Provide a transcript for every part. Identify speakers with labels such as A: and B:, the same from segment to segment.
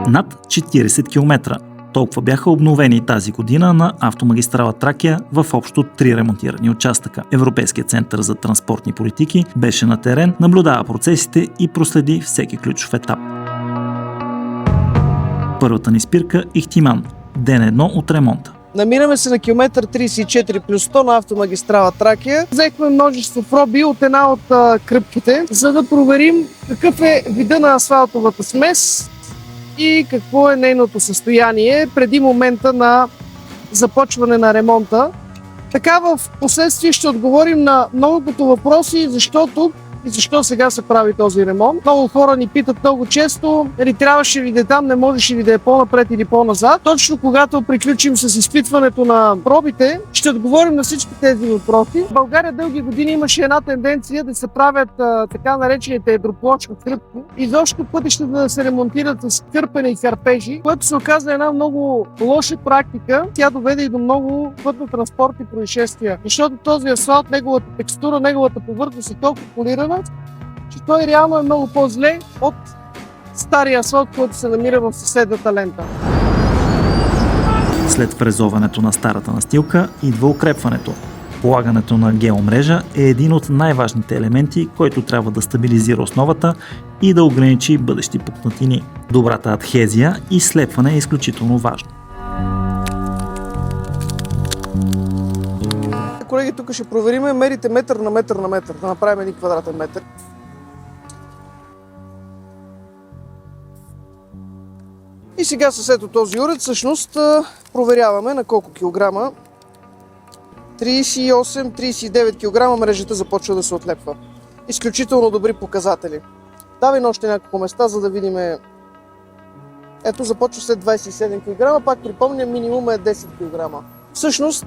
A: Над 40 км. Толкова бяха обновени тази година на автомагистрала Тракия в общо 3 ремонтирани участъка. Европейският център за транспортни политики беше на терен, наблюдава процесите и проследи всеки ключов етап. Първата ни спирка – Ихтиман. Ден 1 от ремонта.
B: Намираме се на километър 34 плюс 100 на автомагистрала Тракия. Взехме множество проби от една от кръпките, за да проверим какъв е вида на асфалтовата смес и какво е нейното състояние преди момента на започване на ремонта. Така в последствие ще отговорим на многото въпроси, защо тук и защо сега се прави този ремонт. Много хора ни питат много често, дали трябваше ли да е там, не можеше ли да е по-напред или по-назад. Точно когато приключим с изпитването на пробите, ще отговорим на всички тези въпроси. В България дълги години имаше една тенденция да се правят така наречените едроплочки кръпки. Изобщо пътищата да се ремонтират с кърпене и кърпежи, което се оказа една много лоша практика. Тя доведе и до много пътно-транспортни происшествия. Защото този асфалт, неговата текстура, неговата повърхност е толкова полирана, че той реално е много по-зле от стария асфалт, който се намира в съседната лента.
A: След фрезоването на старата настилка идва укрепването. Полагането на геомрежа е един от най-важните елементи, който трябва да стабилизира основата и да ограничи бъдещи пукнатини. Добрата адхезия и слепване е изключително важно.
B: Колеги, тук ще провериме, мерите метър на метър на метър, да направим един квадратен метър. И сега с ето този уред всъщност проверяваме на колко килограма. 38-39 кг мрежата започва да се отлепва. Изключително добри показатели. Давай на още няколко места, за да видим. Ето започва след 27 кг, пак припомня, минимум е 10 кг. Всъщност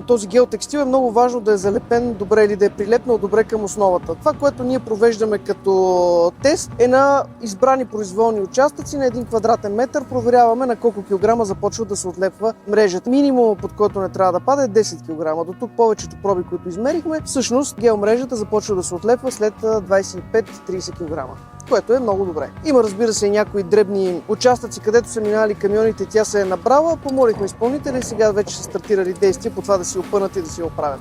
B: този геотекстил е много важно да е залепен добре или да е прилепнал добре към основата. Това, което ние провеждаме като тест, е на избрани произволни участъци на 1 квадратен метър. Проверяваме на колко килограма започва да се отлепва мрежата. Минимум, под който не трябва да пада, е 10 кг. До тук повечето проби, които измерихме, всъщност геомрежата започва да се отлепва след 25-30 кг. Което е много добре. Има, разбира се, и някои дребни участъци, където са минали камионите, тя се е набрала. Помолихме изпълнители и сега вече са стартирали действия по това да си опънат и да си оправят.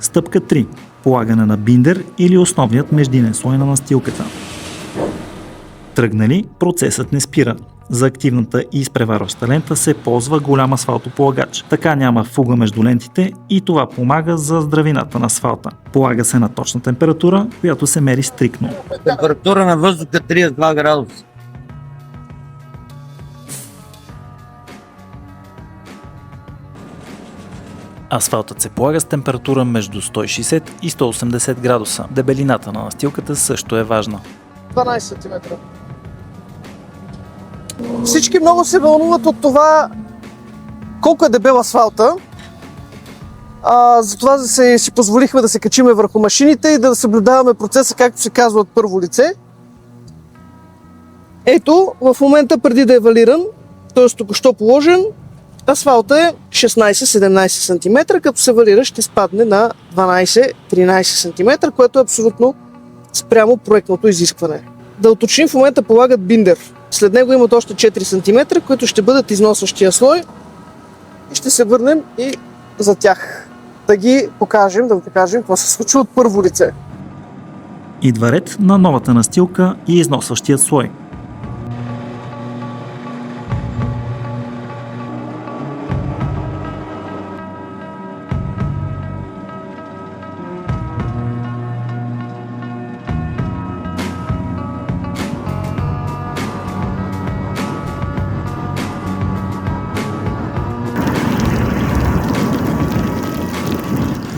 A: Стъпка 3. Полагане на биндер или основният междинен слой на настилката. Тръгнали, процесът не спира. За активната и изпреварваща лента се ползва голям асфалтополагач. Така няма фуга между лентите и това помага за здравината на асфалта. Полага се на точна температура, която се мери стриктно.
C: Температура на въздуха 32 градуса.
A: Асфалтът се полага с температура между 160 и 180 градуса. Дебелината на настилката също е важна.
B: 12 см. Всички много се вълнуват от това колко е дебел асфалта. Затова си позволихме да се качиме върху машините и да съблюдаваме процеса, както се казва, от първо лице. Ето, в момента преди да е валиран, т.е. току-що положен, асфалта е 16-17 см, като се валира ще спадне на 12-13 см, което е абсолютно спрямо проектното изискване. Да уточним, в момента полагат биндер. След него имат още 4 см, които ще бъдат износващия слой и ще се върнем и за тях. Да ви покажем какво се случва от първо лице.
A: Идва ред на новата настилка и износващият слой.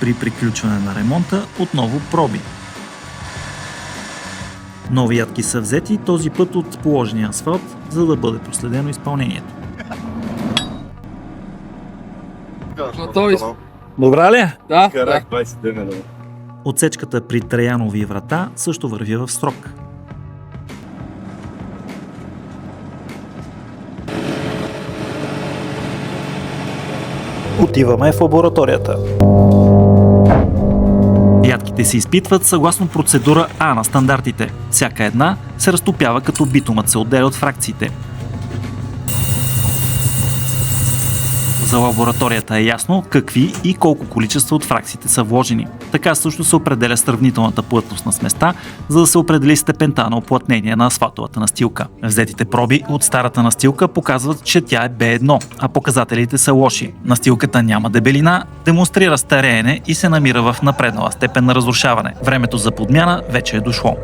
A: При приключване на ремонта отново проби. Нови ядки са взети, този път от положения асфалт, за да бъде проследено изпълнението.
C: Готови сме.
A: Добра ли?
C: Да.
A: Отсечката при Траянови врата също върви в срок. Отиваме в лабораторията. Ядките се изпитват съгласно процедура А на стандартите. Всяка една се разтопява, като битумът се отделя от фракциите. За лабораторията е ясно какви и колко количества от фракциите са вложени. Така също се определя сравнителната плътност на сместа, за да се определи степента на уплътнение на асфалтовата настилка. Взетите проби от старата настилка показват, че тя е B1, а показателите са лоши. Настилката няма дебелина, демонстрира стареене и се намира в напреднала степен на разрушаване. Времето за подмяна вече е дошло.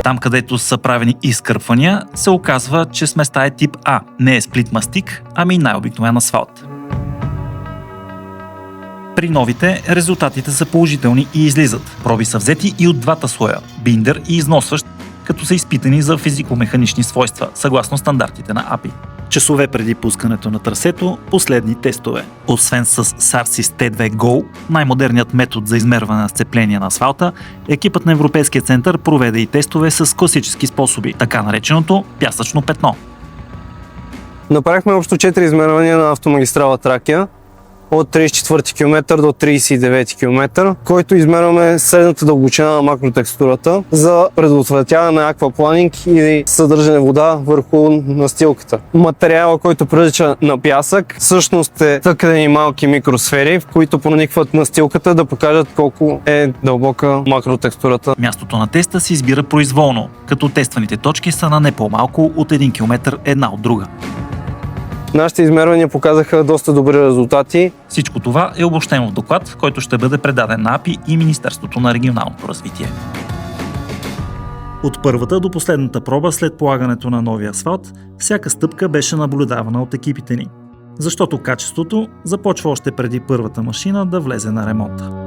A: Там, където са правени изкърпвания, се оказва, че сместа е тип А, не е сплит мастик, ами най-обикновен асфалт. При новите резултатите са положителни и излизат. Проби са взети и от двата слоя – биндер и износващ, като са изпитани за физико-механични свойства, съгласно стандартите на API. Часове преди пускането на трасето, последни тестове. Освен с Sarsis T2 Go, най-модерният метод за измерване на сцепление на асфалта, екипът на Европейския център проведе и тестове с класически способи, така нареченото пясъчно петно.
D: Направихме общо 4 измервания на автомагистрала Тракия от 34 км до 39 км, който измерваме средната дълбочина на макротекстурата за предотвратяване на аквапланинг или съдържане вода върху настилката. Материала, който прилича на пясък, всъщност е тъкани малки микросфери, в които проникват настилката да покажат колко е дълбока макротекстурата.
A: Мястото на теста се избира произволно, като тестваните точки са на не по-малко от 1 км една от друга.
D: Нашите измервания показаха доста добри резултати.
A: Всичко това е обобщено в доклад, който ще бъде предаден на API и Министерството на регионалното развитие. От първата до последната проба след полагането на новия асфалт, всяка стъпка беше наблюдавана от екипите ни, защото качеството започва още преди първата машина да влезе на ремонта.